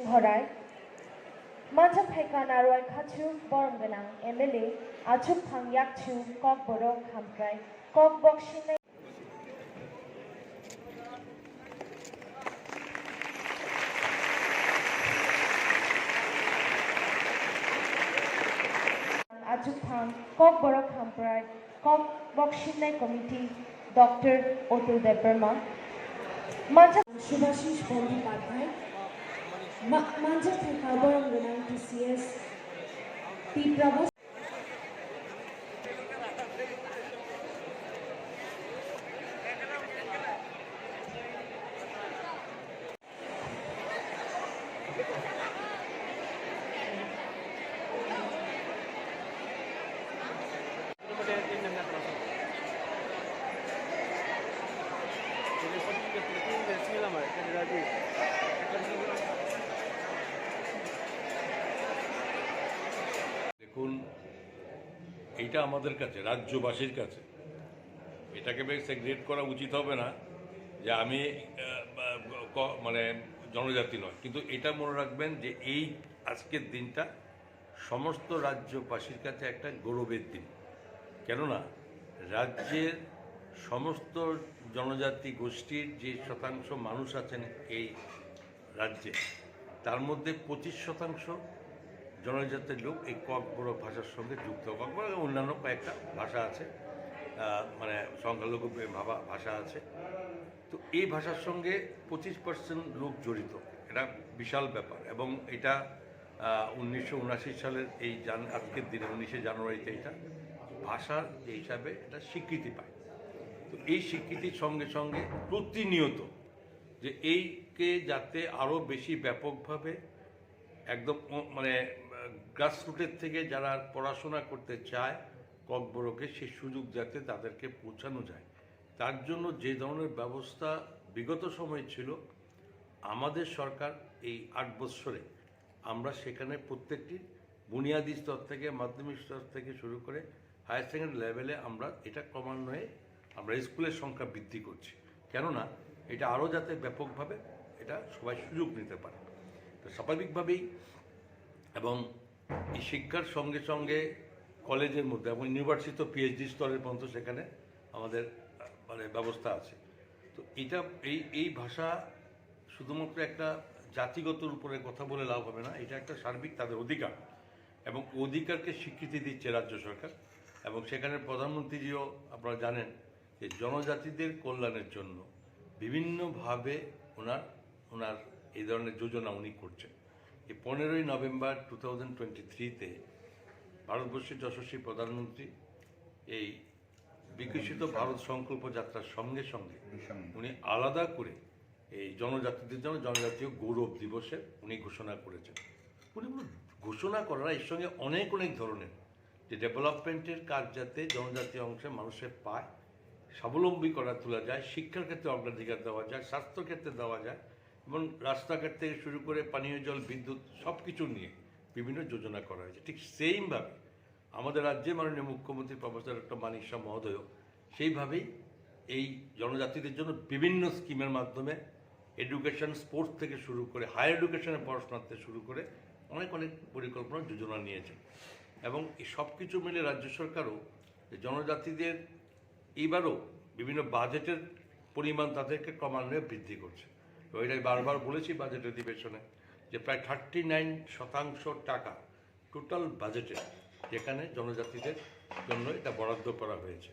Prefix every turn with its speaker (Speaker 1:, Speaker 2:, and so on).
Speaker 1: Horai, Manta Paikan Arwai Katu, Boromganang, MLA, Achuk Pang Yakchu, Kok Borok Kamprai, Kok Bokshin Achuk Pang, Kok Borok Kamprai, Kok Bokshin Committee, Dr. Otul Deberma, Manta
Speaker 2: Subhashish Bandyopadhyay, Manja Theka Boromganang TCS, P. Prabhas.
Speaker 3: দেখুন, এইটা আমাদের কাছে, রাজ্যবাসীর কাছে এটাকে বেশ সেগ্রেট করা উচিত হবে না যে আমি মানে জনজাতি নয়, কিন্তু এটা মনে রাখবেন যে এই আজকের দিনটা সমস্ত রাজ্যবাসীর কাছে একটা গৌরবের দিন। কেননা রাজ্যের সমস্ত জনজাতি গোষ্ঠীর যে শতাংশ মানুষ আছেন এই রাজ্যে, তার মধ্যে 25% জনজাতির লোক এই ককবরক ভাষার সঙ্গে যুক্ত। ককবরক অন্যান্য কয়েকটা ভাষা আছে, মানে সংখ্যালঘু ভাষা আছে। তো এই ভাষার সঙ্গে 25% লোক জড়িত। এটা বিশাল ব্যাপার, এবং এটা 1979 সালের এই আজকের দিনে 19শে জানুয়ারিতে এটা ভাষার যে হিসাবে এটা স্বীকৃতি পায়। তো এই স্বীকৃতির সঙ্গে সঙ্গে প্রতিনিয়ত যে এইকে যাতে আরও বেশি ব্যাপকভাবে একদম মানে গ্রাসরুটের থেকে যারা পড়াশোনা করতে চায় ককবরকে সেই সুযোগ যাতে তাদেরকে পৌঁছানো যায়, তার জন্য যে ধরনের ব্যবস্থা বিগত সময় ছিল, আমাদের সরকার এই 8 বৎসরে আমরা সেখানে প্রত্যেকটি বুনিয়াদী স্তর থেকে মাধ্যমিক স্তর থেকে শুরু করে হায়ার সেকেন্ডারি লেভেলে আমরা এটা ক্রমান্বয়ে আমরা স্কুলের সংখ্যা বৃদ্ধি করছি। কেননা এটা আরও যাতে ব্যাপকভাবে এটা সবাই সুযোগ নিতে পারে। তো স্বাভাবিকভাবেই এবং এই শিক্ষার সঙ্গে সঙ্গে কলেজের মধ্যে এবং ইউনিভার্সিটি পিএইচডি স্তরের পর্যন্ত সেখানে আমাদের মানে ব্যবস্থা আছে। তো এটা এই ভাষা শুধুমাত্র একটা জাতিগতর উপরে কথা বলে লাভ হবে না, এটা একটা সার্বিক তাদের অধিকার, এবং অধিকারকে স্বীকৃতি দিচ্ছে রাজ্য সরকার। এবং সেখানে প্রধানমন্ত্রীজিও আপনারা জানেন যে জনজাতিদের কল্যাণের জন্য বিভিন্নভাবে ওনার এই ধরনের যোজনা উনি করছেন। এই 15ই নভেম্বর 2023-তে ভারতবর্ষের যশস্বী প্রধানমন্ত্রী এই বিকশিত ভারত সংকল্প যাত্রার সঙ্গে সঙ্গে উনি আলাদা করে এই জনজাতিদের জন্য জনজাতীয় গৌরব দিবসের উনি ঘোষণা করেছেন। উনি ঘোষণা করার এর সঙ্গে অনেক ধরনের যে ডেভেলপমেন্টের কাজ যাতে জনজাতীয় অংশের মানুষের পায়, স্বাবলম্বী করা তোলা যায়, শিক্ষার ক্ষেত্রে অগ্রাধিকার দেওয়া যায়, স্বাস্থ্য ক্ষেত্রে দেওয়া যায়, এবং রাস্তাঘাট থেকে শুরু করে পানীয় জল, বিদ্যুৎ সব কিছু নিয়ে বিভিন্ন যোজনা করা হয়েছে। ঠিক সেইমভাবে আমাদের রাজ্যে মাননীয় মুখ্যমন্ত্রী প্রফেসর ডক্টর মানিক শাহ মহোদয় সেইভাবেই এই জনজাতিদের জন্য বিভিন্ন স্কিমের মাধ্যমে এডুকেশন, স্পোর্টস থেকে শুরু করে হায়ার এডুকেশনের পড়াশোনা থেকে শুরু করে অনেক পরিকল্পনা যোজনা নিয়েছেন। এবং এই সব কিছু মিলে রাজ্য সরকারও জনজাতিদের এইবারও বিভিন্ন বাজেটের পরিমাণ তাদেরকে ক্রমান্বয়ে বৃদ্ধি করছে। তো এটাই বারবার বলেছি বাজেট অধিবেশনে যে প্রায় 39% টাকা টোটাল বাজেটে যেখানে জনজাতিদের জন্য এটা বরাদ্দ করা হয়েছে।